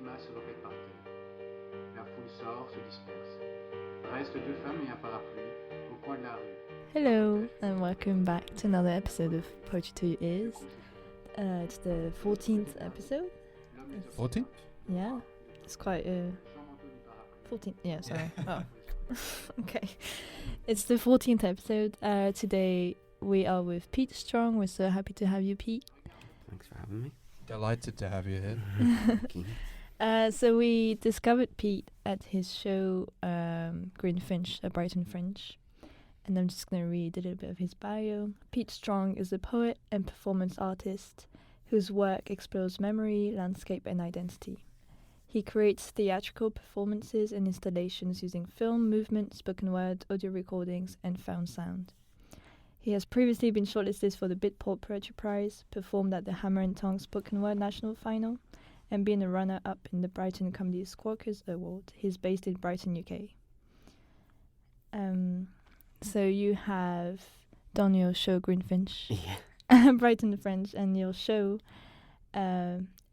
masses se repaient par terre. La foule sort, se disperse. Restent deux femmes et un parapluie au coin de la rue. Hello, and welcome back to another episode of Poetry to Your Ears. It's the 14th episode. 14th? Yeah, it's quite 14th, yeah, sorry. Oh, okay. It's the 14th episode. Today we are with Pete Strong. We're so happy to have you, Pete. Thanks for having me. Delighted to have you here. So we discovered Pete at his show Greenfinch at Brighton Fringe. And I'm just going to read a little bit of his bio. Pete Strong is a poet and performance artist whose work explores memory, landscape and identity. He creates theatrical performances and installations using film, movement, spoken word, audio recordings and found sound. He has previously been shortlisted for the Bridport Poetry Prize, performed at the Hammer and Tongue Spoken Word National Final, and been a runner-up in the Brighton Comedy Squawkers Award. He's based in Brighton, UK. So you have done your show Greenfinch, Brighton Fringe, and your show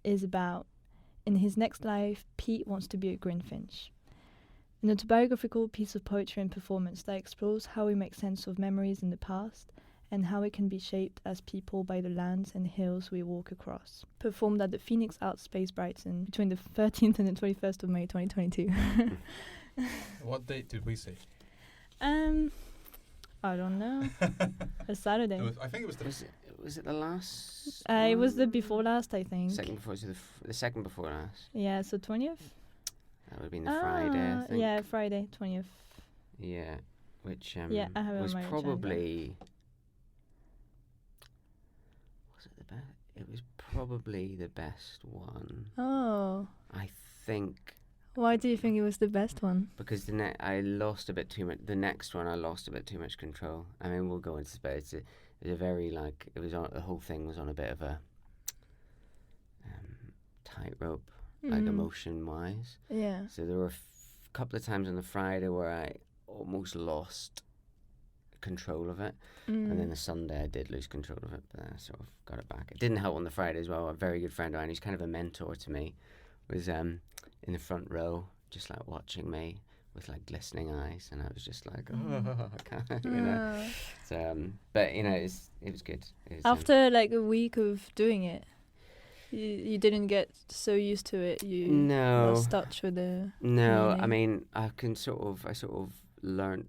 is about, in his next life, Pete wants to be a Greenfinch. An autobiographical piece of poetry and performance that explores how we make sense of memories in the past and how we can be shaped as people by the lands and hills we walk across. Performed at the Phoenix Art Space Brighton between the 13th and the 21st of May 2022. What date did we see? I don't know. A Saturday. I think it was the... Was it the last? It was the before last, I think. Second before, so the second before last. Yeah, so 20th? That would have been the Friday, I think. Yeah, Friday, 20th. Yeah, which yeah, I have it was on my probably... Was it the best? It was probably the best one. Oh. I think... Why do you think it was the best one? Because I lost a bit too much. The next one, I lost a bit too much control. I mean, we'll go into space. It was a very the whole thing was on a bit of a tightrope, like emotion-wise. Yeah. So there were a couple of times on the Friday where I almost lost control of it, and then the Sunday I did lose control of it, but then I sort of got it back. It didn't help on the Friday as well. A very good friend of mine, who's kind of a mentor to me, was in the front row, just like watching me with like glistening eyes, and I was just like, oh, I can't, you know. So, but you know, it was good. It was, after like a week of doing it, you didn't get so used to it. You lost touch with the. No, meaning. I mean, I sort of learned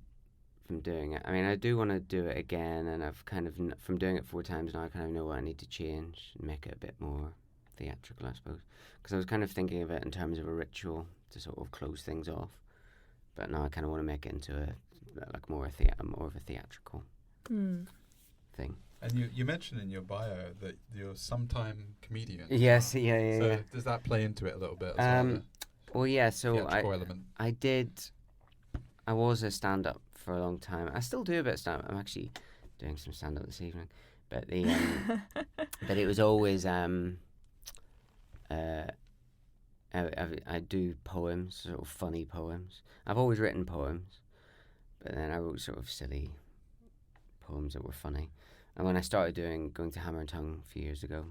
from doing it. I mean, I do want to do it again, and I've kind of from doing it 4 times now, I kind of know what I need to change and make it a bit more theatrical, I suppose, because I was kind of thinking of it in terms of a ritual to sort of close things off, but now I kind of want to make it into more of a theatrical thing. And you mentioned in your bio that you're a sometime comedian. Yes, yeah. So does that play into it a little bit? Well, yeah. So element? I was a stand-up for a long time. I still do a bit of stand-up. I'm actually doing some stand-up this evening, but the but it was always I do poems, sort of funny poems. I've always written poems, but then I wrote sort of silly poems that were funny. And when I started going to Hammer and Tongue a few years ago,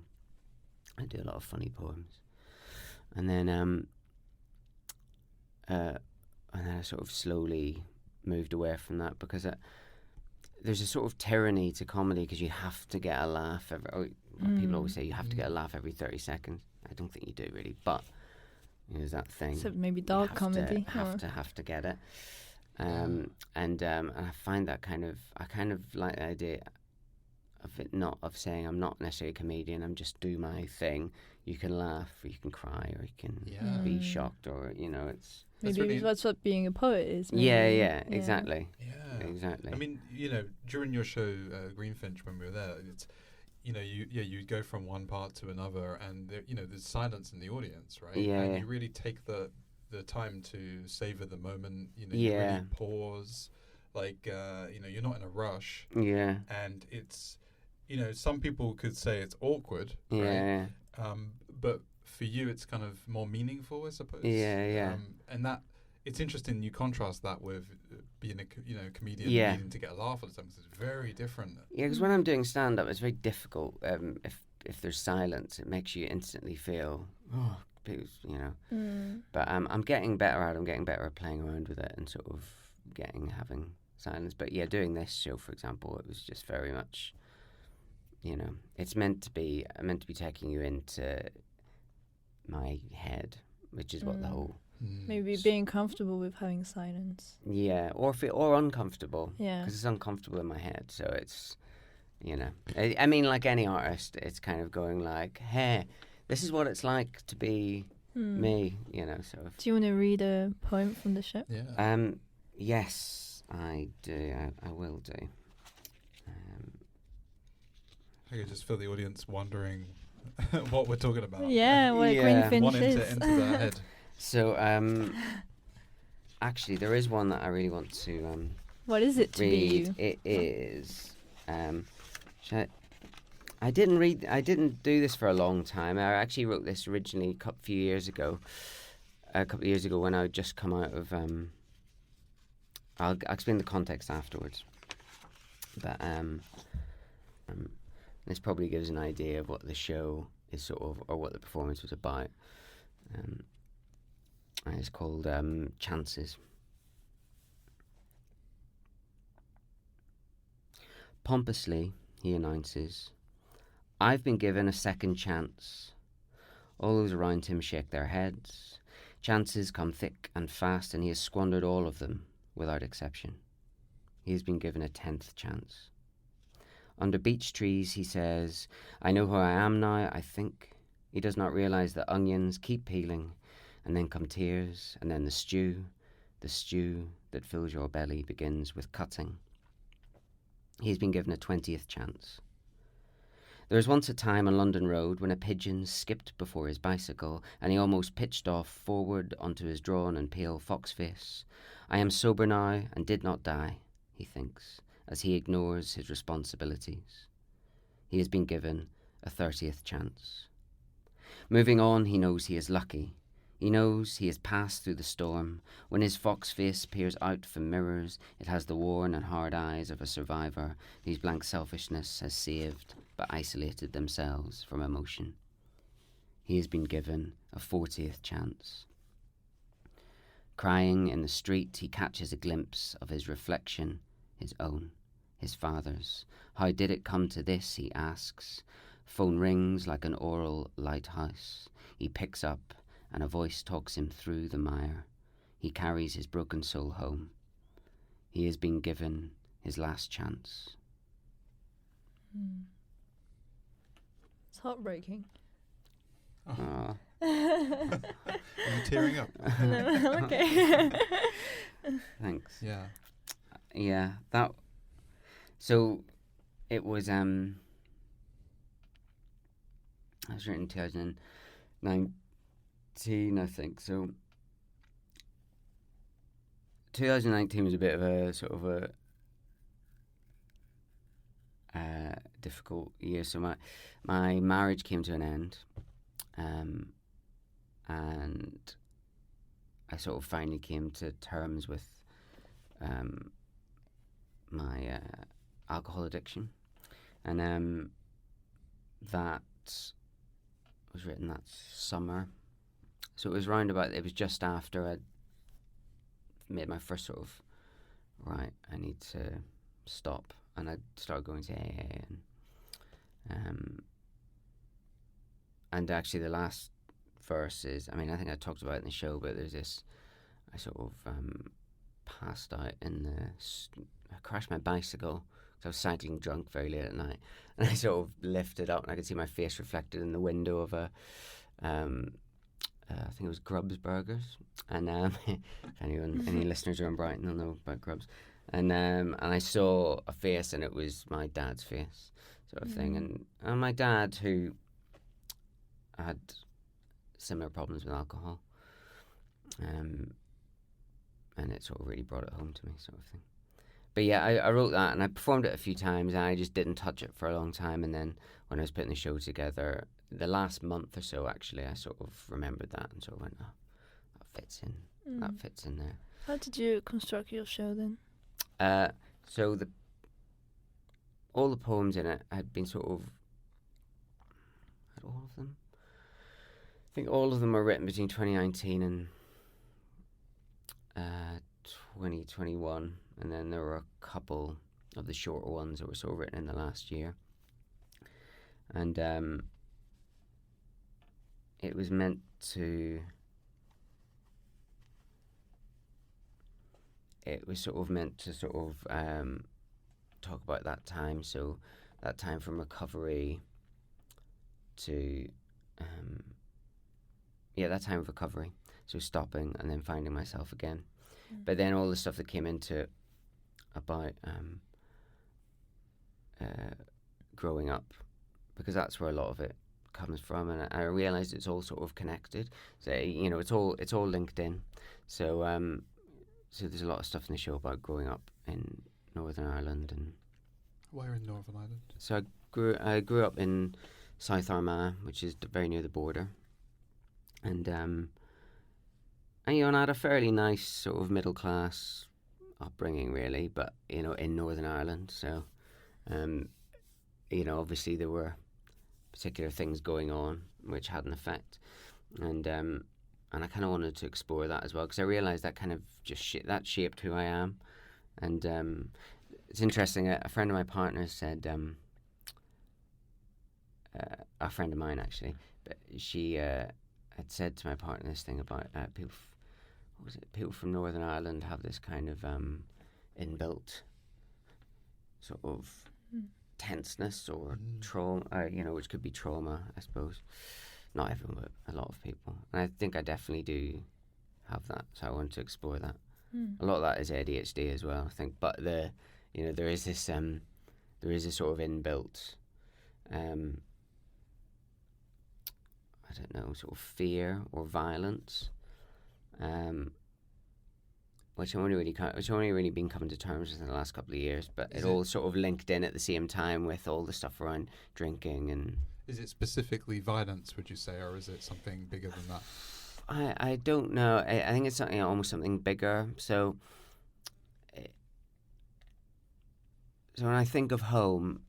I do a lot of funny poems. And then I sort of slowly moved away from that because there's a sort of tyranny to comedy because you have to get a laugh. People always say you have to get a laugh every 30 seconds. I don't think you do really, but there's that thing. So maybe dark comedy. Have to get it. And I find that I kind of like the idea of it of saying I'm not necessarily a comedian, I'm just do my thing. You can laugh, or you can cry, or you can be shocked, or it's maybe that's what being a poet is. Maybe. Yeah, exactly. Yeah, exactly. I mean, during your show Greenfinch, when we were there, it's you go from one part to another, and there's silence in the audience, right? Yeah, and you really take the time to savor the moment. You really pause, like you're not in a rush. Yeah, and it's some people could say it's awkward. Yeah. Right? But for you, it's kind of more meaningful, I suppose. Yeah. And that it's interesting. You contrast that with being a comedian needing to get a laugh all the time. It's very different. Yeah, because when I'm doing stand up, it's very difficult. If there's silence, it makes you instantly feel you know. But I'm getting better at it. I'm getting better at playing around with it and sort of having silence. But yeah, doing this show, for example, it was just very much, you know, it's meant to be taking you into my head, which is what the whole... Maybe being comfortable with having silence. Yeah, or uncomfortable. Yeah. Because it's uncomfortable in my head, so it's, you know. I mean, like any artist, it's kind of going like, hey, this is what it's like to be me, you know, sort of. Do you want to read a poem from the show? Yeah. Yes, I do. I will do. I could just feel the audience wondering what we're talking about. Yeah, what Greenfinch Wanting is. to enter their head. So, actually, there is one that I really want to What is it to be read. you? It is. I didn't do this for a long time. I actually wrote this originally a couple of years ago when I had just come out of. I'll explain the context afterwards. But this probably gives an idea of what the show is sort of, or what the performance was about. It's called Chances. Pompously, he announces, "I've been given a second chance." All those around him shake their heads. Chances come thick and fast, and he has squandered all of them, without exception. He has been given a 10th chance. Under beech trees, he says, "I know who I am now, I think." He does not realize that onions keep peeling, and then come tears, and then the stew that fills your belly begins with cutting. He has been given a 20th chance. There was once a time on London Road when a pigeon skipped before his bicycle, and he almost pitched off forward onto his drawn and pale fox face. I am sober now and did not die, he thinks, as he ignores his responsibilities. He has been given a 30th chance. Moving on, he knows he is lucky. He knows he has passed through the storm. When his fox face peers out from mirrors, it has the worn and hard eyes of a survivor whose blank selfishness has saved but isolated themselves from emotion. He has been given a 40th chance. Crying in the street, he catches a glimpse of his reflection, his own, his father's. How did it come to this, he asks. Phone rings like an oral lighthouse. He picks up, and a voice talks him through the mire. He carries his broken soul home. He has been given his last chance. It's heartbreaking. Oh. Are you tearing up? No, okay. Thanks. Yeah. Yeah, that... So, it was, I was written in 2019, I think, so... 2019 was a bit of a, sort of a... difficult year. So my marriage came to an end, and I sort of finally came to terms with my alcohol addiction, and that was written that summer. So it was it was just after I'd made my first sort of, right, I need to stop. And I started going to AA, and actually the last verse is, I mean, I think I talked about it in the show, but there's this, I sort of passed out I crashed my bicycle, because I was cycling drunk very late at night, and I sort of lifted up, and I could see my face reflected in the window of a, I think it was Grub's Burgers, and if any listeners are in Brighton, they'll know about Grub's. And I saw a face, and it was my dad's face, sort of thing. And my dad, who had similar problems with alcohol, and it sort of really brought it home to me, sort of thing. But yeah, I wrote that, and I performed it a few times, and I just didn't touch it for a long time. And then when I was putting the show together, the last month or so, actually, I sort of remembered that and sort of went, oh, that fits in. That fits in there. How did you construct your show then? So all the poems in it had been sort of, had all of them? think all of them were written between 2019 and 2021, and then there were a couple of the shorter ones that were sort of written in the last year. And it was meant to... It was sort of meant to sort of talk about that time, so that time from recovery to... that time of recovery, so stopping and then finding myself again. But then all the stuff that came into it about growing up, because that's where a lot of it comes from, and I realised it's all sort of connected. So it's all linked in. So so there's a lot of stuff in the show about growing up in Northern Ireland. And where in Northern Ireland? so I grew up in South Armagh, which is very near the border, and I had a fairly nice sort of middle class upbringing, really, but in Northern Ireland. So obviously there were particular things going on which had an effect, and I kind of wanted to explore that as well, because I realised that kind of that shaped who I am. And it's interesting, a friend of my partner said, a friend of mine actually, but she had said to my partner this thing about people from Northern Ireland have this kind of inbuilt sort of tenseness or trauma, which could be trauma, I suppose. Not everyone, but a lot of people. And I think I definitely do have that, so I want to explore that. A lot of that is ADHD as well, I think. But there is this sort of inbuilt, I don't know, sort of fear or violence, which I've only really been coming to terms with in the last couple of years. But it all sort of linked in at the same time with all the stuff around drinking and. Is it specifically violence, would you say, or is it something bigger than that? I don't know. I think it's something almost something bigger. So when I think of home,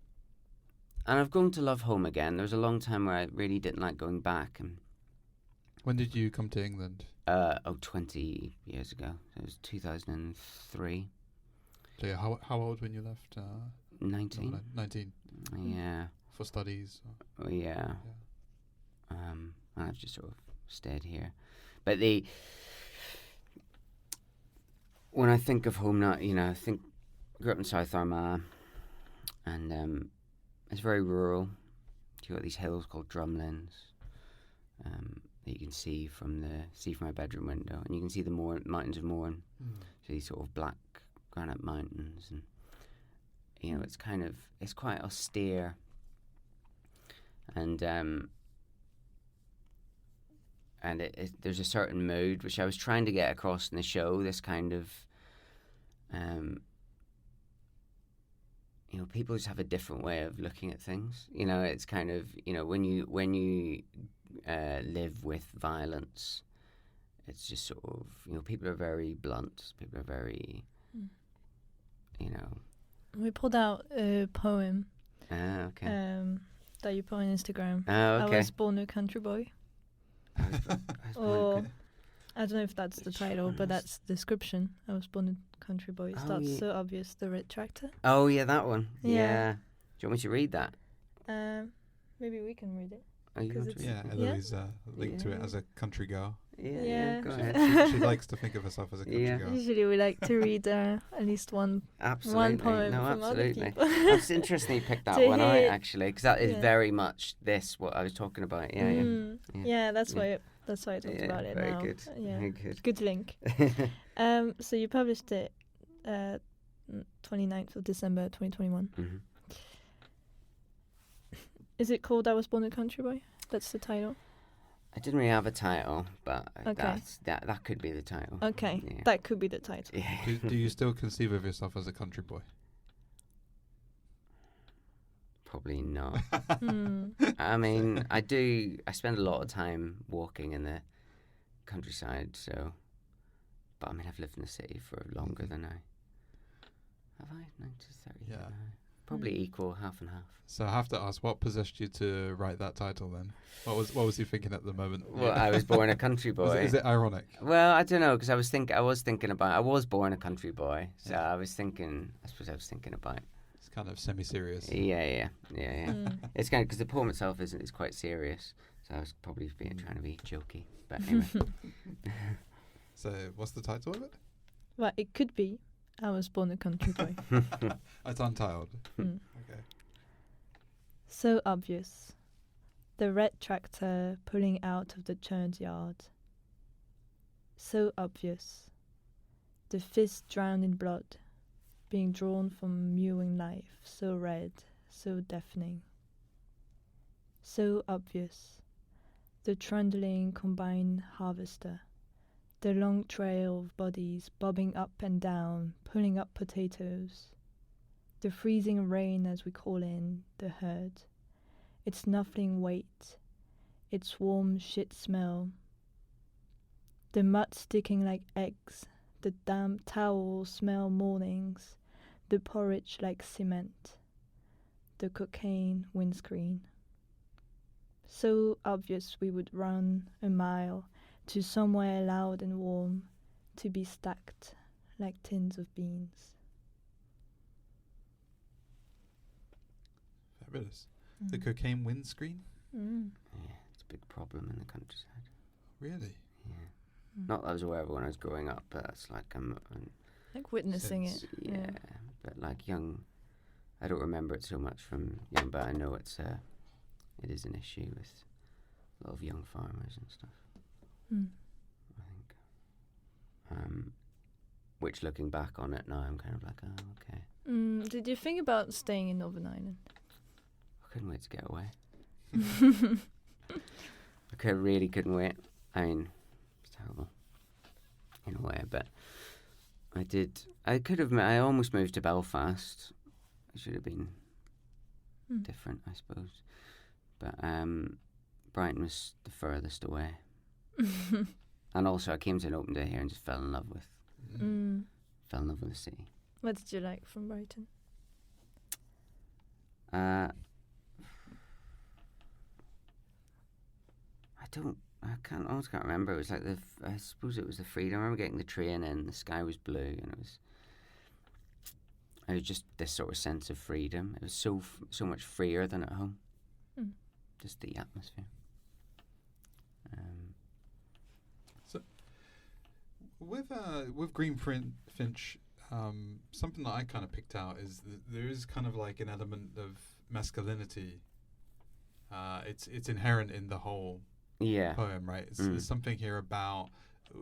and I've grown to love home again. There was a long time where I really didn't like going back. And when did you come to England? 20 years ago. It was 2003. So yeah, how old when you left? 19. 19. Yeah. For studies? Oh, yeah. And I've just sort of stayed here. But when I think of home now, I grew up in South Armagh, and it's very rural. You've got these hills called Drumlins that you can see from my bedroom window, and you can see the mountains of Mourne. So these sort of black granite mountains, and it's quite austere. And there's a certain mood which I was trying to get across in the show. This kind of, people just have a different way of looking at things. It's kind of, when you live with violence, it's just sort of, people are very blunt. People are very, We pulled out a poem. Okay. That you put on Instagram. Oh, okay. I was born a country boy. Or I don't know if that's the title, but that's the description. I was born a country boy. It starts so obvious. The red tractor. Oh yeah, that one. Yeah. Do you want me to read that? Maybe we can read it. Oh, you want to read it? Éloïse linked to it as a country girl. Yeah. Go ahead. She likes to think of herself as a country girl. Usually we like to read at least one poem from other people. That's interesting you picked that one out, actually, because that is very much what I was talking about. Yeah, that's why I talked about it very now. Good. Yeah, very good. Good link. So you published it 29th of December 2021. Mm-hmm. Is it called I Was Born a Country Boy? That's the title? I didn't really have a title, but that could be the title. Okay, yeah. That could be the title. Yeah. Do you still conceive of yourself as a country boy? Probably not. I mean, I do. I spend a lot of time walking in the countryside, so. But I mean, I've lived in the city for longer than I. Have I? 9 to 30. Yeah. Probably equal, half and half. So I have to ask, what possessed you to write that title then? What was you thinking at the moment? Well, I was born a country boy. Is it ironic? Well, I don't know, because I was thinking about. I was born a country boy, so I suppose I was thinking about. It's kind of semi-serious. Yeah. It's kind of because the poem itself is quite serious, so I was probably trying to be jokey. But anyway. So, what's the title of it? Well, it could be I Was Born a Country Boy. It's untitled. Mm. Okay. So obvious. The red tractor pulling out of the churned yard. So obvious. The fist drowned in blood, being drawn from a mewing knife, so red, so deafening. So obvious. The trundling combine harvester. The long trail of bodies bobbing up and down, pulling up potatoes. The freezing rain as we call in the herd. Its snuffling weight, its warm shit smell. The mud sticking like eggs, the damp towels smell mornings, the porridge like cement, the cocaine windscreen. So obvious we would run a mile to somewhere loud and warm, to be stacked like tins of beans. Fabulous. The cocaine windscreen? Mm. Yeah, it's a big problem in the countryside. Really? Yeah. Not that I was aware of when I was growing up, but that's like Like witnessing Since- it. yeah, but like young, I don't remember it so much from young, but I know it is an issue with a lot of young farmers and stuff. Mm. I think. Which looking back on it now, I'm kind of like, oh, okay. Did you think about staying in Northern Ireland? I couldn't wait to get away. Really couldn't wait. I mean, it's terrible in a way, but I did. I almost moved to Belfast. It should have been different, I suppose. But Brighton was the furthest away. And also, I came to an open day here and just fell in love with the city. What did you like from Brighton? I almost can't remember. It was like I suppose it was the freedom. I remember getting the train in, the sky was blue, and it was just this sort of sense of freedom. It was so much freer than at home. Just the atmosphere. So, with Greenfinch, something that I kind of picked out is there is kind of like an element of masculinity. It's inherent in the whole poem, right? There's something here about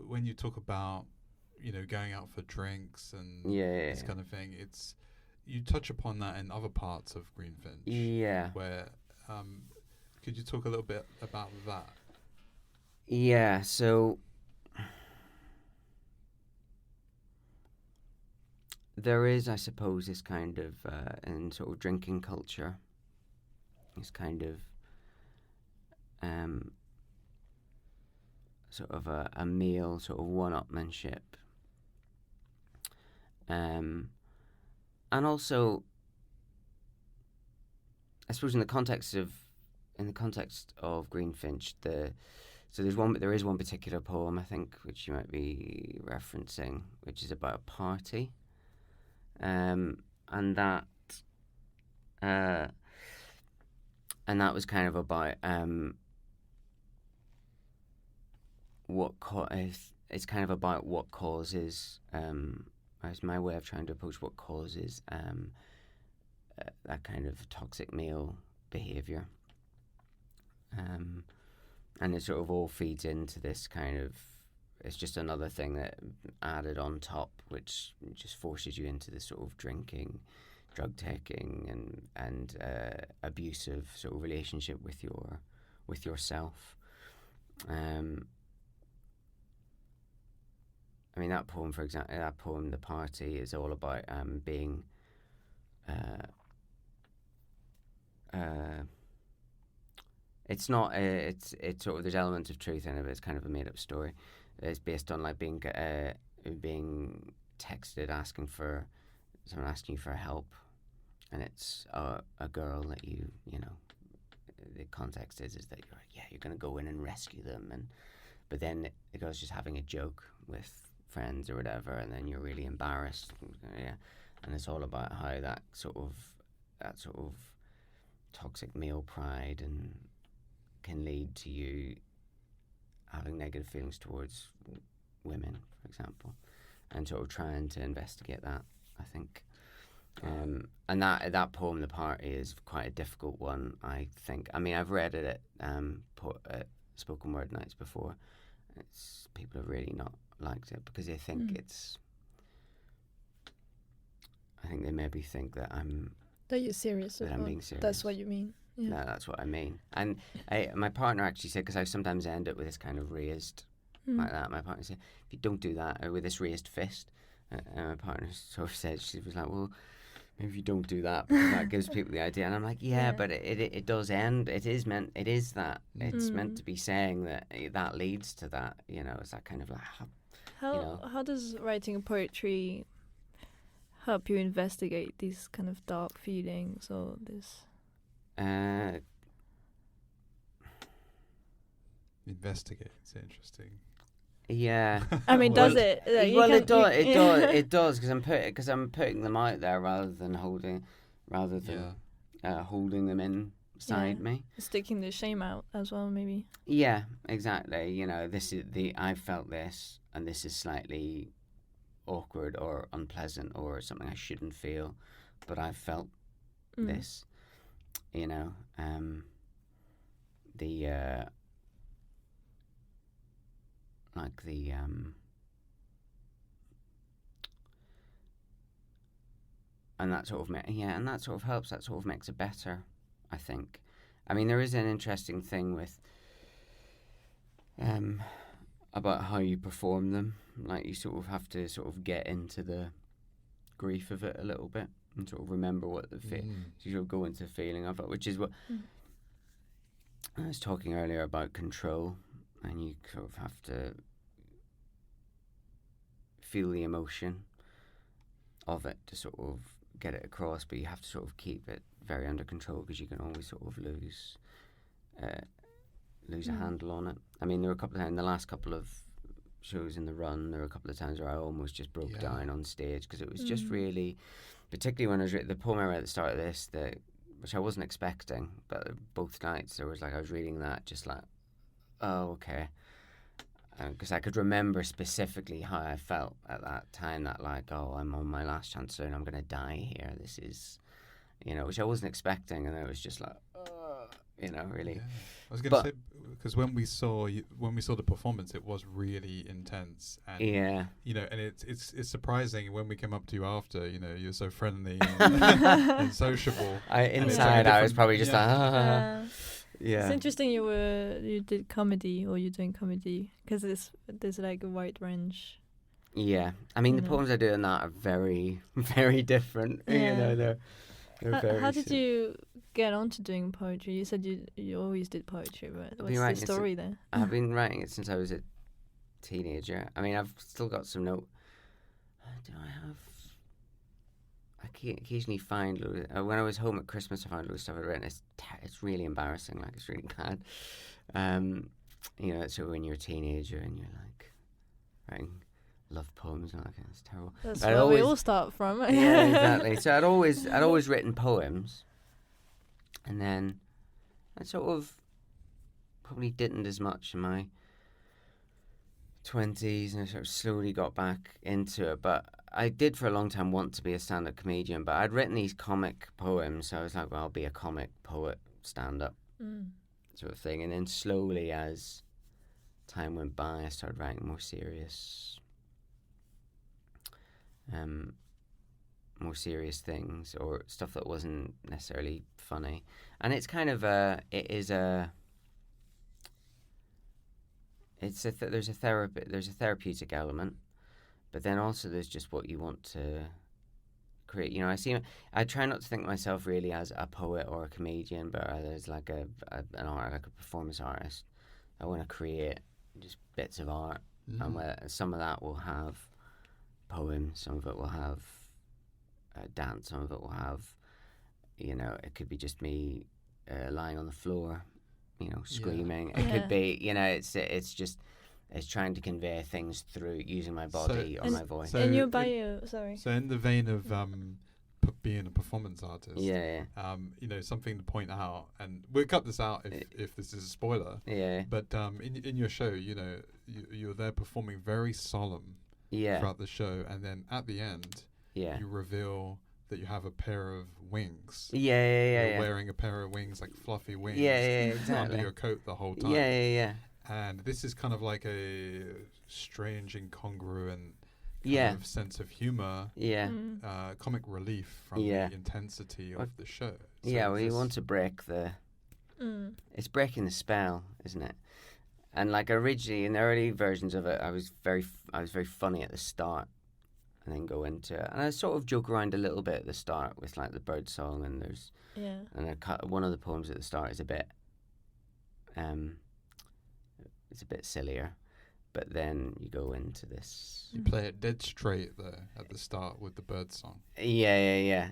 when you talk about going out for drinks and this kind of thing. You touch upon that in other parts of Greenfinch. Yeah. Where could you talk a little bit about that? Yeah. So there is, I suppose, this kind of in sort of drinking culture. This kind of sort of a male sort of one-upmanship, and also, I suppose in the context of Greenfinch, there is one particular poem I think which you might be referencing, which is about a party, and that was kind of about it's kind of about what causes as my way of trying to approach what causes that kind of toxic male behaviour, and it sort of all feeds into this kind of, it's just another thing that added on top, which just forces you into this sort of drinking, drug taking, and abusive sort of relationship with yourself. I mean, that poem, for example, The Party, is all about being it's not it's sort of, there's elements of truth in it, but it's kind of a made up story. It's based on like being texted, someone asking you for help, and it's a girl that you know, the context is that you're going to go in and rescue them, but then the girl's just having a joke with friends or whatever, and then you're really embarrassed. And it's all about how that sort of toxic male pride and can lead to you having negative feelings towards women, for example, and sort of trying to investigate that, I think. And that poem, The Party, is quite a difficult one, I think. I mean, I've read it at spoken word nights before. People have really not liked it because they think I think they maybe think that that you're serious. That I'm being serious. That's what you mean. Yeah. No, that's what I mean. And my partner actually said, because I sometimes end it with this kind of raised like that. My partner said, if you don't do that, or with this raised fist, and my partner sort of said, she was like, well, maybe if you don't do that, because that gives people the idea. And I'm like, but it does end. It is meant to be saying that leads to that. You know, it's that kind of like. How does writing poetry help you investigate these kind of dark feelings or this? Investigate. It's interesting. Yeah. I mean, does it? It does because I'm putting them out there rather than holding them inside me. Sticking the shame out as well, maybe. Yeah, exactly. You know, I felt this, and this is slightly awkward or unpleasant or something I shouldn't feel, but I felt this. You know, and that sort of and that sort of helps. That sort of makes it better, I think. I mean, there is an interesting thing with about how you perform them. Like, you sort of have to sort of get into the grief of it a little bit and sort of remember what the you sort of go into the feeling of it, which is what I was talking earlier about control, and you sort of have to feel the emotion of it to sort of get it across, but you have to sort of keep it very under control because you can always sort of lose a handle on it. I mean, there were a couple of times in the last couple of shows in the run, there were a couple of times where I almost just broke down on stage because it was just really, particularly when I was the poem I read at the start of this, which I wasn't expecting, but both nights there was like I was reading that just like, oh, okay. Because I could remember specifically how I felt at that time, that like, oh, I'm on my last chance and I'm going to die here. This is, which I wasn't expecting. And it was just like, really. Yeah. I was going to say, because when we saw the performance, it was really intense. And, and it's surprising when we came up to you after, you're so friendly and sociable. Inside, I was probably just like, Yeah, it's interesting you did comedy, or you're doing comedy, because there's like a wide range. Yeah, I mean the poems I do in that are very, very different. Yeah. They're very. How did you get on to doing poetry? You said you always did poetry, but what's the story there? I've been writing it since I was a teenager. I mean, I've still got some note. Do I have? I occasionally find when I was home at Christmas, I found stuff I'd written. It's really embarrassing, like it's really bad. So when you're a teenager and you're like writing love poems and all that, it's terrible. That's where we all start from. Yeah, exactly. So I'd always written poems, and then I sort of probably didn't as much in my 20s, and I sort of slowly got back into it, but I did for a long time want to be a stand-up comedian, but I'd written these comic poems, so I was like, well, I'll be a comic poet stand-up sort of thing. And then slowly, as time went by, I started writing more serious things, or stuff that wasn't necessarily funny. And it's kind of there's a therapeutic element. But then also there's just what you want to create. I try not to think of myself really as a poet or a comedian, but as like an art, like a performance artist. I want to create just bits of art, and some of that will have poems, some of it will have dance, some of it will have you know, it could be just me lying on the floor, you know, screaming. It could be, you know, it's just it's trying to convey things through using my body or my voice. So in your bio, sorry. So in the vein of being a performance artist, you know, something to point out, and we'll cut this out if this is a spoiler. Yeah. But in your show, you know, you're there performing very solemn throughout the show, and then at the end, you reveal that you have a pair of wings. You're wearing a pair of wings, like fluffy wings. Exactly. Under your coat the whole time. And this is kind of like a strange, incongruent kind of sense of humor, comic relief from the intensity of the show. So we want to break the... It's breaking the spell, isn't it? And like originally, in the early versions of it, I was very funny at the start, and then go into it. And I sort of joke around a little bit at the start with like the bird song, and there's and one of the poems at the start is a bit it's a bit sillier, but then you go into this. You play it dead straight there at the start with the bird song. Yeah.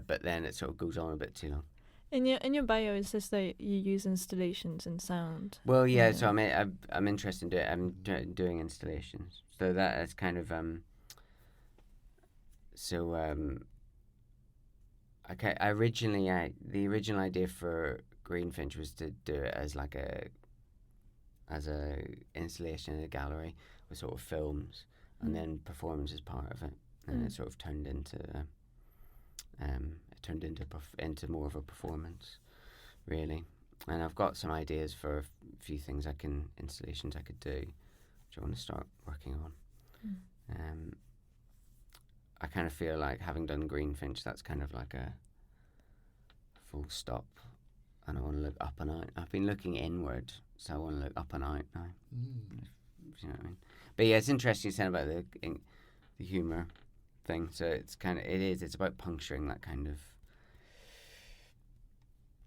But then it sort of goes on a bit too long. In your bio, it says that you use installations and sound. Well, so I'm interested in it. I'm doing installations, so that is kind of okay. The original idea for Greenfinch was to do it as like a installation in a gallery with sort of films, and then performance as part of it, and it sort of turned into into more of a performance, really. And I've got some ideas for a few things installations I could do, which I want to start working on. I kind of feel like, having done Greenfinch, that's kind of like a full stop, and I want to look up and out. I've been looking inward, so I want to look up and out now. You know what I mean? But yeah, it's interesting you said about the humour thing. So it's it's about puncturing that kind of,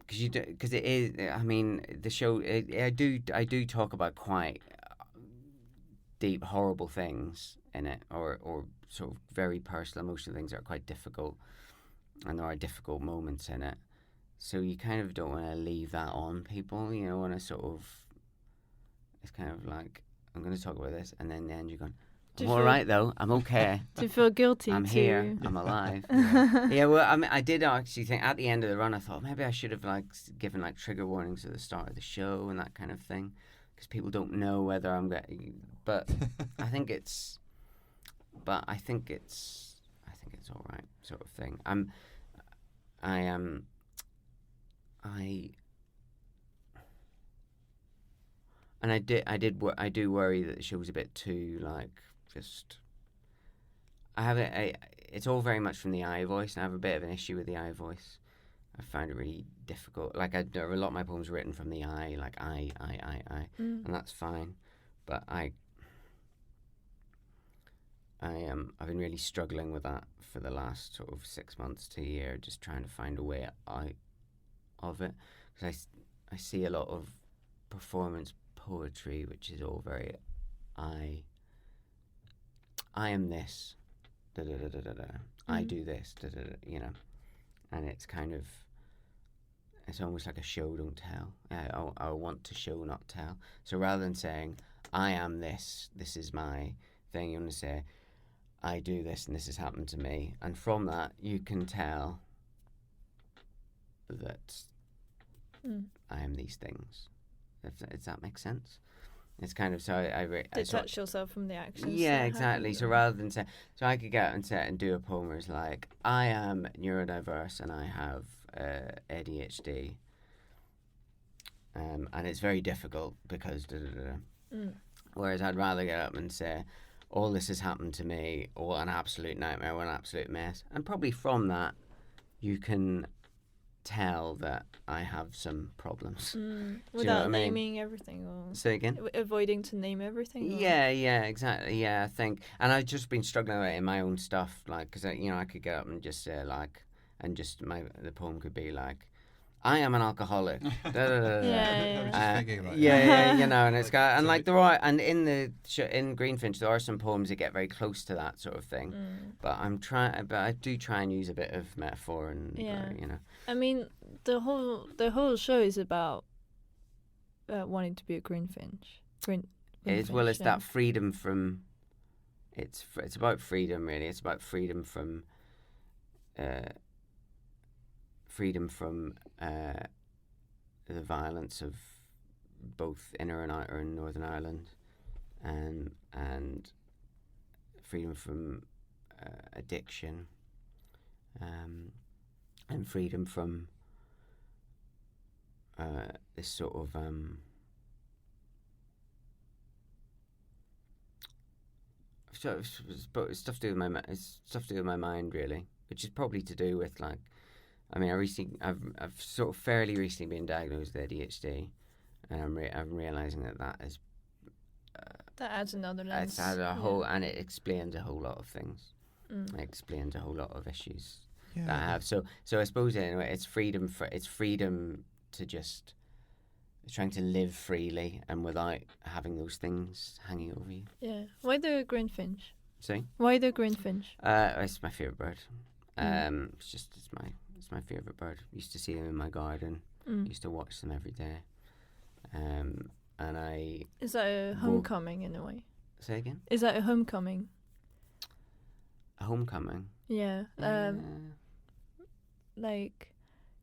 because it is. I mean, the show. I do talk about quite deep, horrible things in it, or sort of very personal, emotional things that are quite difficult, and there are difficult moments in it. So you kind of don't want to leave that on people. You know, want to sort of. It's kind of like, I'm going to talk about this, and then in the end you're going, I'm all right though. I'm okay. Do you feel guilty? I'm here. I'm alive. Well, I mean, I did actually think at the end of the run, I thought maybe I should have given trigger warnings at the start of the show and that kind of thing, because people don't know whether I'm getting. But I think it's. I think it's all right, sort of thing. And I do worry that the show was a bit too just. It's all very much from the I voice, and I have a bit of an issue with the I voice. I find it really difficult. There are a lot of my poems written from the I, like I, and that's fine. But I've been really struggling with that for the last sort of 6 months to a year, just trying to find a way out of it. Because I see a lot of performance poetry, which is all very I am this, I do this, you know, and it's kind of, it's almost like a show don't tell. I want to show not tell. So rather than saying I am this is my thing, you want to say I do this and this has happened to me, and from that you can tell that I am these things. If that makes sense. It's kind of, so I detach yourself from the actions. Yeah, exactly. So rather than say, so I could get out and set and do a poem where it's like, I am neurodiverse and I have ADHD, and it's very difficult because whereas I'd rather get up and say, all this has happened to me, or an absolute nightmare, or an absolute mess, and probably from that you can tell that I have some problems. Without naming everything, or say again, avoiding to name everything. Or? Yeah, exactly. Yeah, I think, and I've just been struggling with it in my own stuff, because I could get up and just say and just the poem could be like, I am an alcoholic. Yeah, you know, and it's got, and there are, and in Greenfinch there are some poems that get very close to that sort of thing. But I do try and use a bit of metaphor and you know. I mean, the whole show is about wanting to be a Greenfinch. As well as that freedom from. It's about freedom, really. It's about freedom from. The violence of both inner and outer in Northern Ireland, and freedom from addiction, and freedom from this sort of stuff to do with my mind, really, which is probably to do with like. I mean, I've sort of fairly recently been diagnosed with ADHD, and I'm realizing that is that adds another lens. It's added a whole, and it explains a whole lot of things. It explains a whole lot of issues that I have. So I suppose anyway, it's freedom to just trying to live freely and without having those things hanging over you. Yeah. Why the Greenfinch? See? Why the Greenfinch? It's my favorite bird. It's my favorite bird. Used to see them in my garden. Used to watch them every day. And I. Is that a homecoming in a way? Say again? Is that a homecoming? A homecoming? Yeah. Like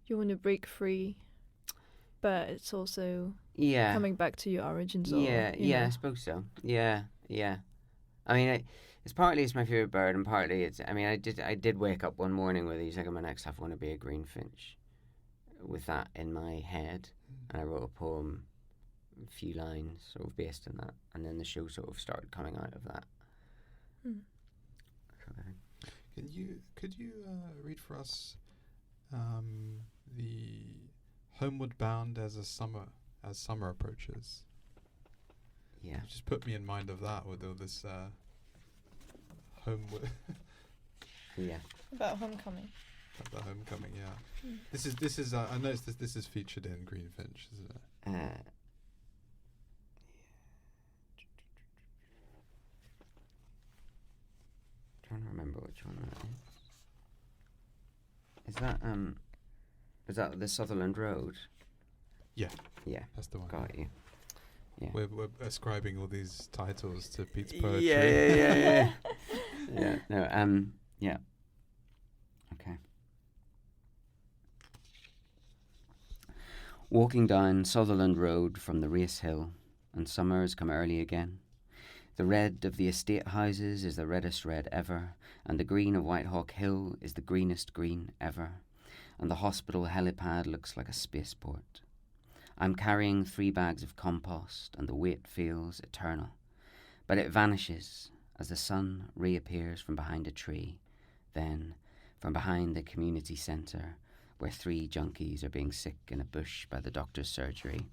you want to break free, but it's also coming back to your origins. I suppose so. Yeah. I mean, it's partly it's my favorite bird, and partly it's. I mean, I did wake up one morning with he's like, in my next life I want to be a Greenfinch, with that in my head, and I wrote a poem, a few lines sort of based on that, and then the show sort of started coming out of that. Could you read for us the Homeward Bound as summer approaches? Yeah. You just put me in mind of that with all this homeward. Yeah. About homecoming. About homecoming, yeah. This is. I noticed this is featured in Greenfinch, isn't it? Trying to remember which one that is. Is that the Sutherland Road? Yeah. Yeah. That's the one. Got you. Yeah. We're ascribing all these titles to Pete's poetry. Yeah. Yeah. No. Yeah. Okay. Walking down Sutherland Road from the Race Hill, and summer has come early again. The red of the estate houses is the reddest red ever, and the green of Whitehawk Hill is the greenest green ever, and the hospital helipad looks like a spaceport. I'm carrying 3 bags of compost, and the weight feels eternal, but it vanishes as the sun reappears from behind a tree, then from behind the community centre, where 3 junkies are being sick in a bush by the doctor's surgery.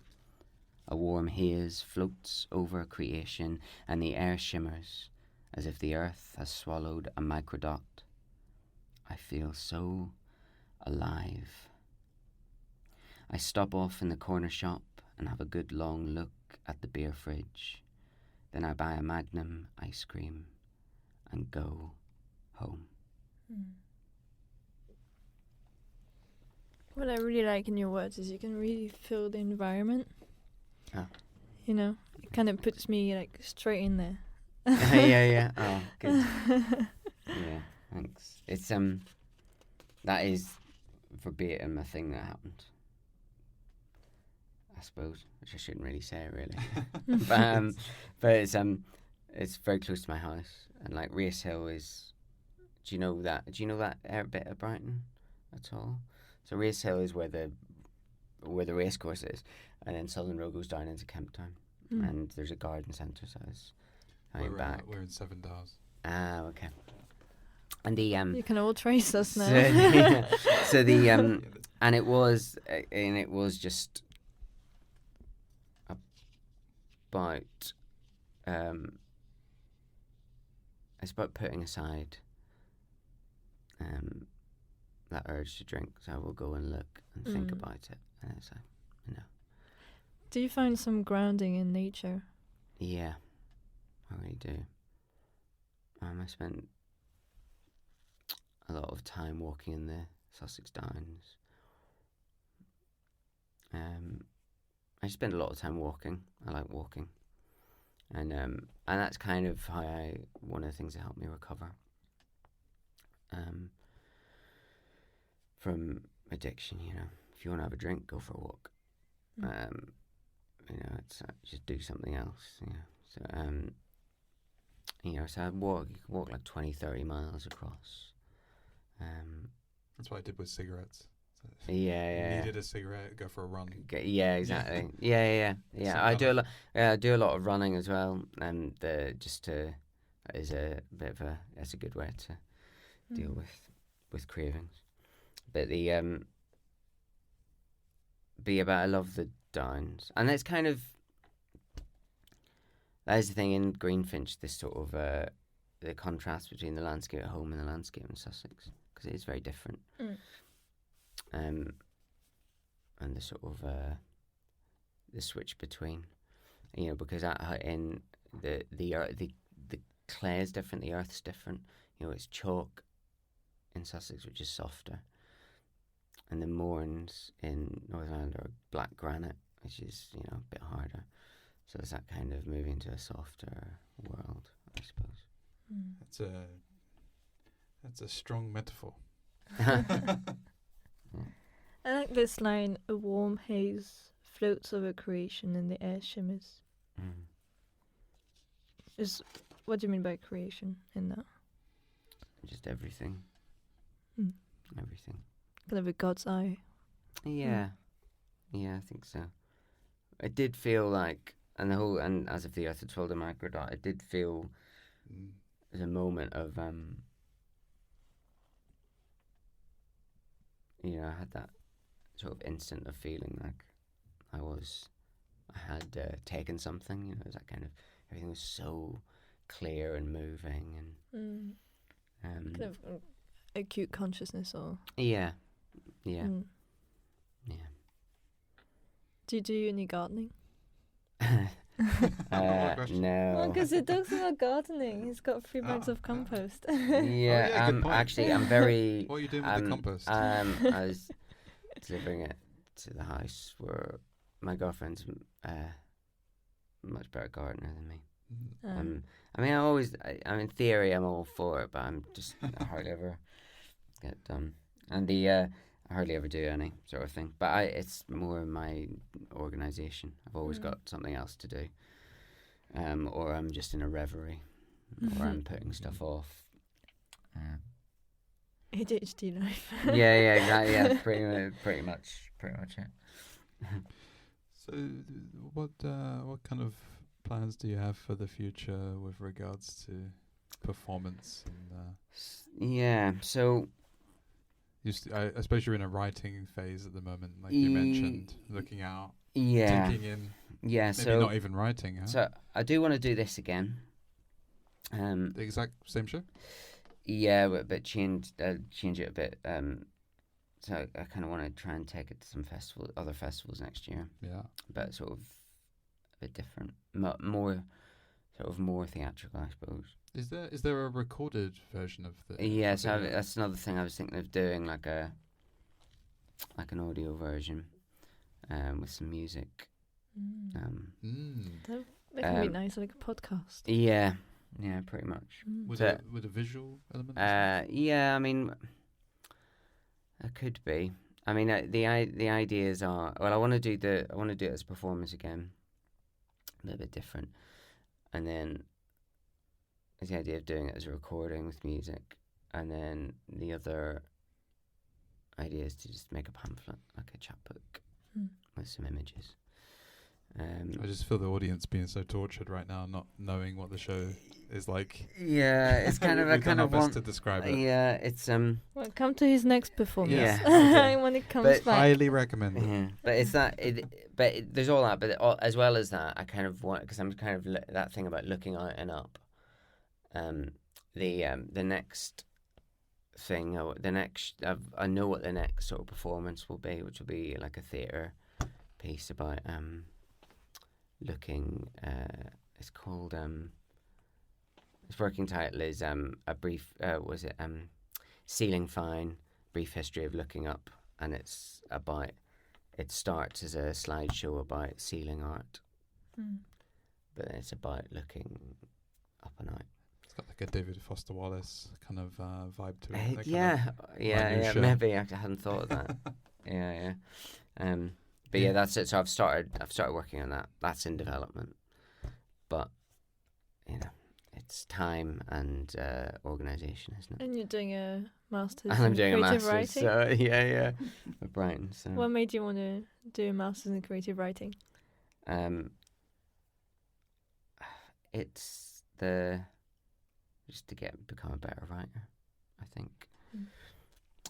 A warm haze floats over creation, and the air shimmers as if the earth has swallowed a microdot. I feel so alive. I stop off in the corner shop and have a good long look at the beer fridge. Then I buy a Magnum ice cream and go home. What I really like in your words is you can really feel the environment. You know, it kind of puts me like straight in there. Yeah. Oh, good. Yeah, thanks. It's that is verbatim a thing that happened, I suppose, which I shouldn't really say really. but it's very close to my house, and like Race Hill is. Do you know that bit of Brighton at all? So Race Hill is where the race course is, and then Sutherland Road goes down into Kemp Town, and there's a garden centre, so it's back. We're in Seven Dials. Ah, okay. And the you can all trace us now. So the and it was just about it's about putting aside that urge to drink, so I will go and look and think about it, and it's like, Do you find some grounding in nature? Yeah, I really do. I spent a lot of time walking in the Sussex Downs, I spend a lot of time walking. I like walking, and that's kind of how one of the things that helped me recover from addiction. If you want to have a drink, go for a walk. It's just do something else. So so I walk like 20, 30 miles across. That's what I did with cigarettes. Yeah. Needed a cigarette, go for a run. Yeah, exactly. Yeah. I do a lot. I do a lot of running as well, and that's a good way to deal with cravings. But but I love the Downs, and that's kind of that is the thing in Greenfinch. This sort of the contrast between the landscape at home and the landscape in Sussex, because it is very different. And the sort of the switch between, because in the clay is different, the earth's different. It's chalk in Sussex, which is softer, and the moorings in Northern Ireland are black granite, which is a bit harder. So there's that kind of moving to a softer world, I suppose. That's a strong metaphor. I like this line, a warm haze floats over creation and the air shimmers. What do you mean by creation in that? Just everything. Everything. Kind of a God's eye. Yeah. Yeah, I think so. It did feel like, and as if the earth had swallowed a microdot, it did feel as a moment of, I had that sort of instant of feeling like I had taken something. It was that kind of, everything was so clear and moving, and kind of acute consciousness, or yeah. Do you do any gardening? No. Because it talks about gardening. He's got 3 bags of compost. Yeah, actually, I'm very. What are you doing with the compost? I was delivering it to the house where my girlfriend's much better gardener than me. In theory, I'm all for it, but I hardly ever get it done. And I hardly ever do any sort of thing. But it's more my organisation. I've always got something else to do. Or I'm just in a reverie. Or I'm putting stuff off. ADHD life. Yeah, exactly. Yeah, pretty much it. So, what kind of plans do you have for the future with regards to performance? So I suppose you're in a writing phase at the moment, like you mentioned, looking out, taking in. Yeah, maybe not even writing. Huh? So I do want to do this again. The exact same show. Yeah, but change it a bit. So I kind of want to try and take it to some other festivals next year. Yeah, but sort of a bit different, more theatrical, I suppose. Is there a recorded version of the? Yeah, so that's another thing I was thinking of doing, like an audio version, with some music. That can be nice, like a podcast. Yeah, pretty much. With a visual element. Yeah, I mean, it could be. I mean, the ideas are, well, I want to do it as a performance again, a little bit different, and then there's the idea of doing it as a recording with music, and then the other idea is to just make a pamphlet, like a chapbook, with some images. I just feel the audience being so tortured right now, not knowing what the show is like. Yeah, it's kind of, I kind of want to describe it. Yeah, it's Well, come to his next performance. Yeah, when it comes back. Highly recommend it. Yeah, but it's that. There's all that, but as well as that, I kind of want, because I'm kind of that thing about looking out and up. The next thing, I know what the next sort of performance will be, which will be like a theatre piece about looking. It's called its working title is a brief. Ceiling Fine: Brief History of Looking Up, and it's about it starts as a slideshow about ceiling art, but it's about looking up and out. It's got like a David Foster Wallace kind of vibe to it. Yeah, maybe I hadn't thought of that. yeah. But yeah, that's it. So I've started working on that. That's in development, but it's time and organisation, isn't it? And you're doing a master's and I'm doing in a creative master's, writing. yeah, at Brighton. So What made you want to do a master's in creative writing? It's just to become a better writer, I think.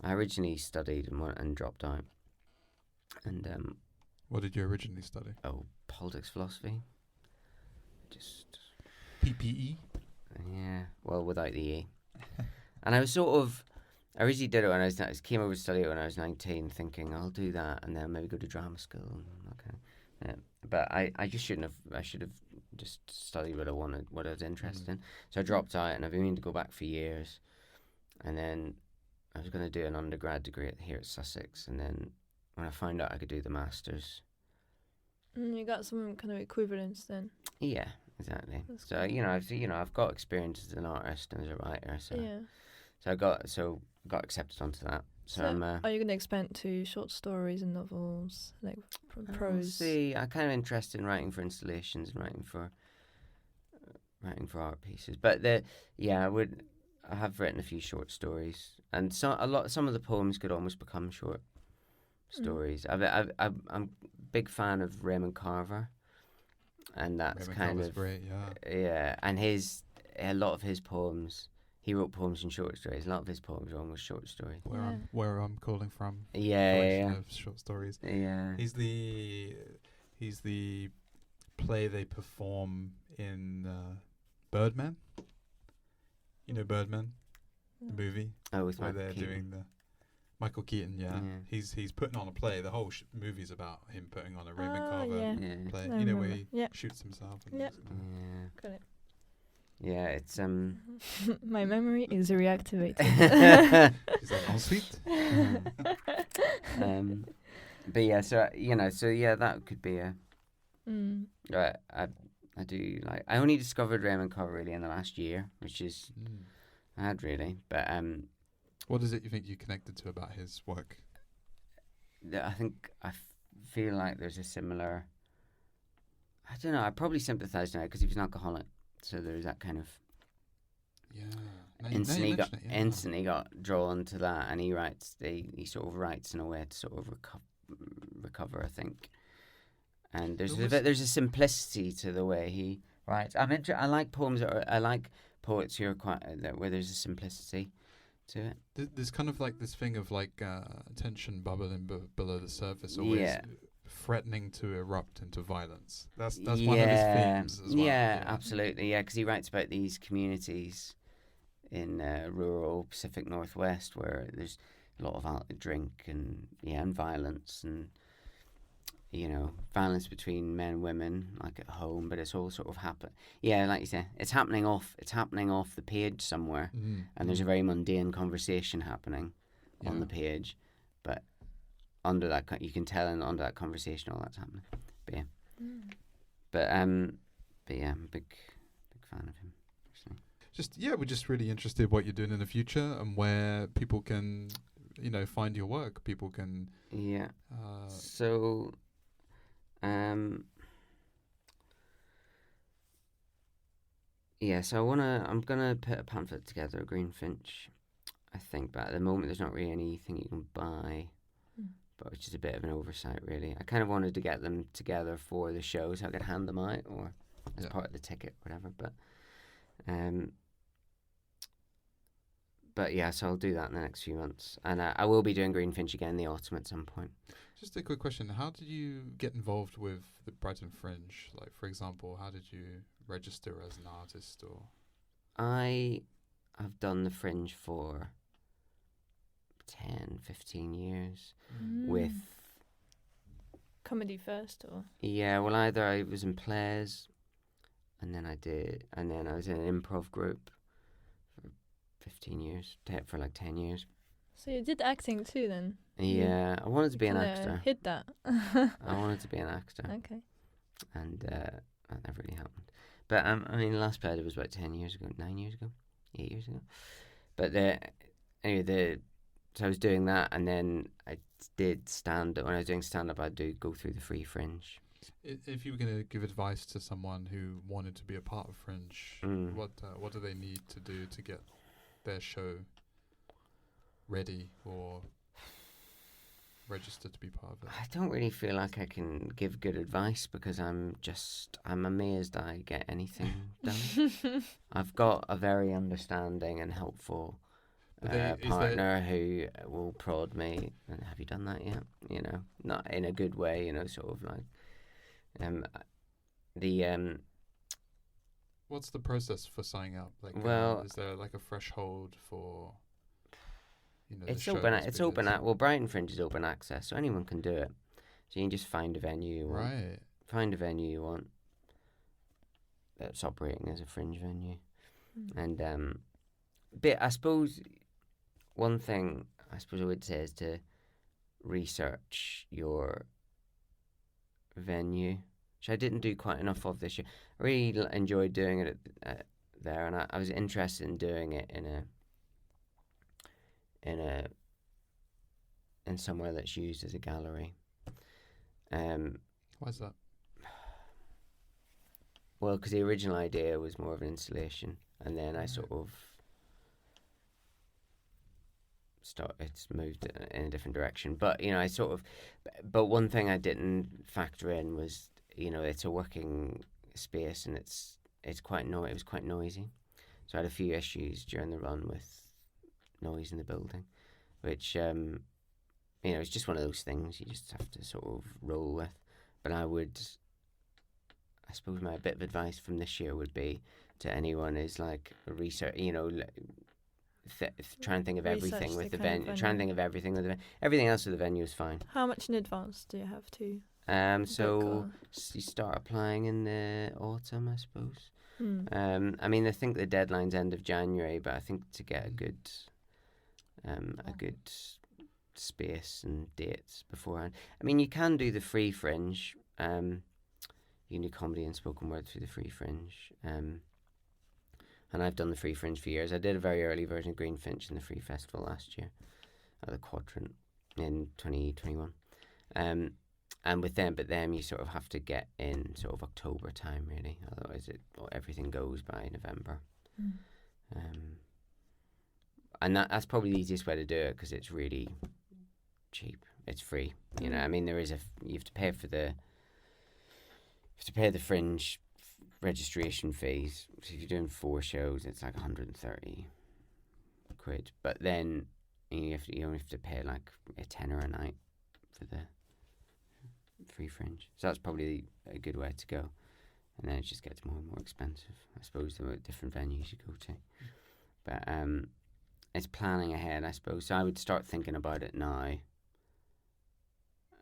I originally studied and dropped out, and what did you originally study? Politics philosophy. Just PPE. Yeah, well, without the E. And I was I originally did it when I came over to study it when I was 19, thinking I'll do that and then maybe go to drama school and that kind of. But I just shouldn't have. I should have just studied what I wanted, what I was interested in. So I dropped out, and I've been meaning to go back for years. And then I was going to do an undergrad degree here at Sussex, and then when I found out I could do the masters. You got some kind of equivalence then. Yeah, exactly. That's So I've got experience as an artist and as a writer. So I got accepted onto that. So are you going to expand to short stories and novels, like prose? See, I'm kind of interested in writing for installations and writing for art pieces. But I have written a few short stories, and some of the poems could almost become short stories. I'm a big fan of Raymond Carver, and that's great, yeah. And a lot of his poems. He wrote poems and short stories. A lot of his poems are almost short stories. Where I'm calling from. Yeah. Of short stories. Yeah. He's the play they perform in Birdman. You know Birdman, the movie. Oh, with where Michael they're Keaton. doing the Michael Keaton. Yeah. He's putting on a play. The whole movie's about him putting on a Raymond Carver play. I where he shoots himself. And Got it. Yeah, it's My memory is reactivated. Is that ensuite? But yeah, that could be a. I do like. I only discovered Raymond Carver really in the last year, which is mad, really. But what is it you think you connected to about his work? I think feel like there's a similar. I don't know. I probably sympathise now because he was an alcoholic. So there's that kind of instantly got drawn to that, and he sort of writes in a way to sort of recover, I think. And there's a simplicity to the way he writes. I like poems I like poets who are quite where there's a simplicity to it. There's kind of like this thing of like tension bubbling below the surface, always threatening to erupt into violence. That's one of his themes as well. Yeah, absolutely. Yeah, because he writes about these communities in rural Pacific Northwest where there's a lot of drink and violence and violence between men and women, like at home, but it's all sort of happen. Yeah, like you say, it's happening off the page somewhere, and there's a very mundane conversation happening on the page, but under that you can tell, and under that conversation all that's happening. But I'm a big fan of him. Actually. We're just really interested what you're doing in the future and where people can, find your work. People can. Yeah. So. So I'm gonna put a pamphlet together at Greenfinch, I think, but at the moment there's not really anything you can buy, but which is a bit of an oversight, really. I kind of wanted to get them together for the show so I could hand them out or as part of the ticket, whatever. But so I'll do that in the next few months, and I will be doing Greenfinch again in the autumn at some point. Just a quick question: how did you get involved with the Brighton Fringe? Like, for example, how did you register as an artist? Or I have done the Fringe for 10, 15 years with comedy first, or either I was in plays, and then I was in an improv group for 15 years, for like 10 years. So you did acting too, then? Yeah, I wanted to be an Kinda actor. hit that. I wanted to be an actor. Okay. And that never really happened. But I mean, the last play I did was about 10 years ago, 9 years ago, 8 years ago. But so I was doing that, and then I did stand up. When I was doing stand up, I'd go through the Free Fringe. If you were going to give advice to someone who wanted to be a part of Fringe, what do they need to do to get their show ready or registered to be part of it? I don't really feel like I can give good advice because I'm amazed I get anything done. I've got a very understanding and helpful partner who will prod me and have you done that yet? You know, not in a good way, you know, sort of like what's the process for signing up? Like, is there like a threshold for? You know, it's open. It's open. Well, Brighton Fringe is open access, so anyone can do it. So you can just find a venue you want. Right. Find a venue you want that's operating as a Fringe venue, and but I suppose one thing I would say is to research your venue, which I didn't do quite enough of this year. I really enjoyed doing it there, and I was interested in doing it in somewhere that's used as a gallery. Why is that? Well, because the original idea was more of an installation, and then I sort of it's moved in a different direction. But you know, but one thing I didn't factor in was, you know, it's a working space, and it was quite noisy. So I had a few issues during the run with noise in the building, which you know, it's just one of those things you just have to sort of roll with. But I suppose my bit of advice from this year would be to anyone is like research, you know, try and think of everything with the venue. Try and think of everything with the everything else with the venue is fine. How much in advance do you have to? So you start applying in the autumn, I suppose. I mean, I think the deadline's end of January, but I think to get a good space and dates beforehand. I mean, you can do the Free Fringe. You can do comedy and spoken word through the Free Fringe. And I've done the Free Fringe for years. I did a very early version of Greenfinch in the Free Festival last year, at the Quadrant in 2021. And with them you sort of have to get in sort of October time, really. Otherwise, everything goes by November. And that's probably the easiest way to do it because it's really cheap. It's free. You know, I mean, you have to pay for the Fringe registration fees. So if you're doing 4 shows, it's like 130 quid. But then you only have to pay like a tenner a night for the Free Fringe. So that's probably a good way to go. And then it just gets more and more expensive. I suppose there are different venues you go to. But it's planning ahead, I suppose. So I would start thinking about it now,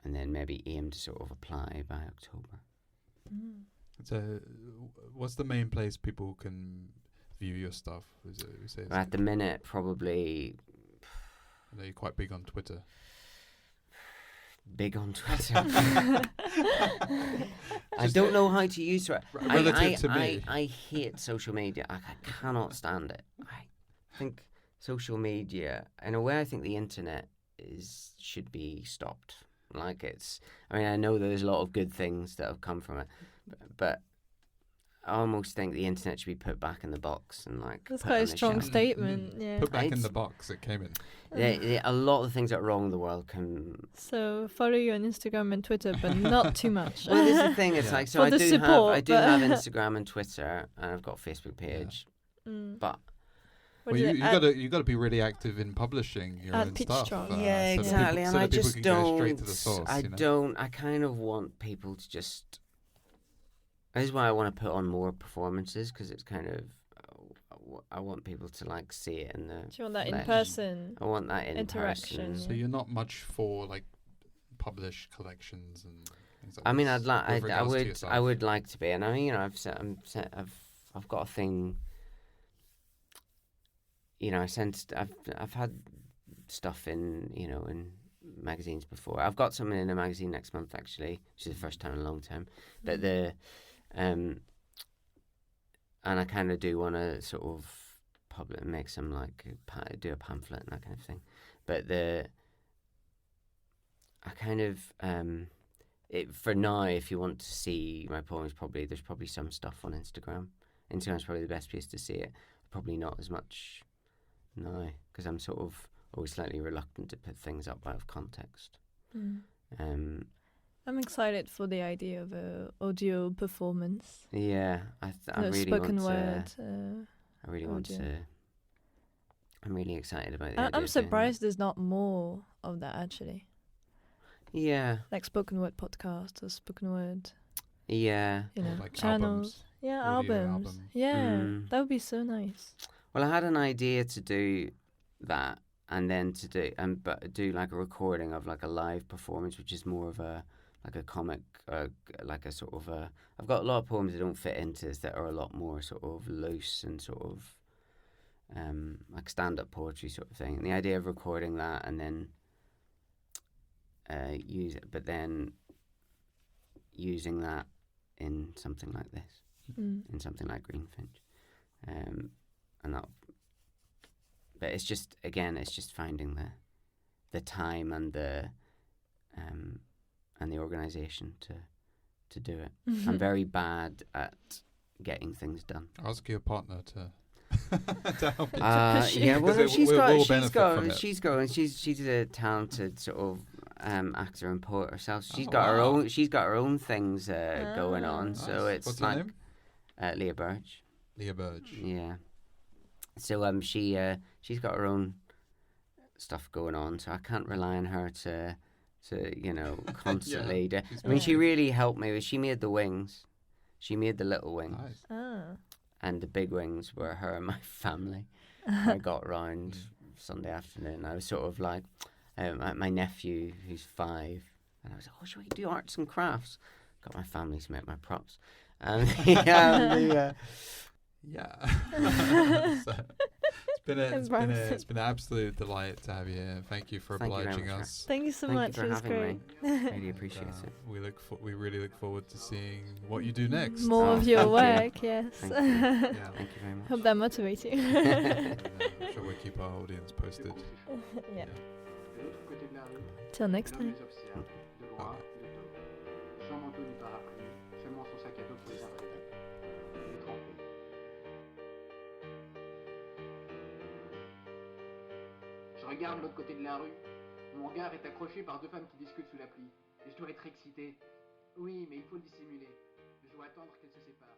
and then maybe aim to sort of apply by October. So, what's the main place people can view your stuff? At the minute, probably. I know you're quite big on Twitter. Big on Twitter. I don't know how to use it. Relative to me. I hate social media. I cannot stand it. I think social media, in a way, I think the internet should be stopped. Like I mean, I know there's a lot of good things that have come from it, but I almost think the internet should be put back in the box and like. That's quite a strong statement. Yeah. Put back in the box it came in. A lot of things that are wrong in the world can. So follow you on Instagram and Twitter, but not too much. Well, this is the thing. It's like so. I do have Instagram and Twitter, and I've got a Facebook page, but. Well, you got to be really active in publishing your own stuff. Yeah, exactly. And I just don't. Go straight to the source, I kind of want people to just. This is why I want to put on more performances because it's kind of. I want people to like see it in the. Do you want that in person? I want that in interaction. person. So you're not much for like published collections and things like I mean, this, I would like to be, and I mean, I've got a thing. You know, I've had stuff in magazines before. I've got something in a magazine next month actually, which is the first time in a long time. But and I kind of do want to sort of make some do a pamphlet and that kind of thing. But I kind of for now, if you want to see my poems, there's probably some stuff on Instagram. Instagram's probably the best place to see it. Probably not as much now, because I'm sort of always slightly reluctant to put things up out of context. I'm excited for the idea of a audio performance. Yeah, I really spoken want word. I really want to. I'm really excited about it. I'm surprised there's not more of that actually. Yeah. Like spoken word podcast or spoken word. Yeah. Like channels. Albums. Yeah, that would be so nice. Well, I had an idea to do that, and then to do like a recording of like a live performance, which is more of a comic, like a sort of a. I've got a lot of poems that don't fit into this that are a lot more sort of loose and sort of like stand-up poetry sort of thing. And the idea of recording that and then use it, but then using that in something like this, in something like Greenfinch, and that. But it's just finding the time and the organisation to do it. I'm very bad at getting things done. Ask your partner to help you. Yeah, well, she's a talented sort of actor and poet herself. She's got her own things going on. Nice. So it's What's like her name? Leah Burge. Leah Burge. Yeah. So she's got her own stuff going on. So I can't rely on her to constantly. I mean, she really helped me. She made the wings. She made the little wings. Nice. And the big wings were her and my family. I got round Sunday afternoon. I was sort of like, my nephew, who's 5, and I was like, oh, should we do arts and crafts? Got my family to make my props. And so, it's been an absolute delight to have you here. Thank you for obliging us. Thank you so much. It was great. Really appreciate it. We really look forward to seeing what you do next. More of your work, yes. Thank you very much. Hope that motivates you. I'm sure we'll keep our audience posted. Yeah. Till next time. Je regarde de l'autre côté de la rue. Mon regard est accroché par 2 femmes qui discutent sous la pluie. Et je dois être excité. Oui, mais il faut le dissimuler. Je dois attendre qu'elles se séparent.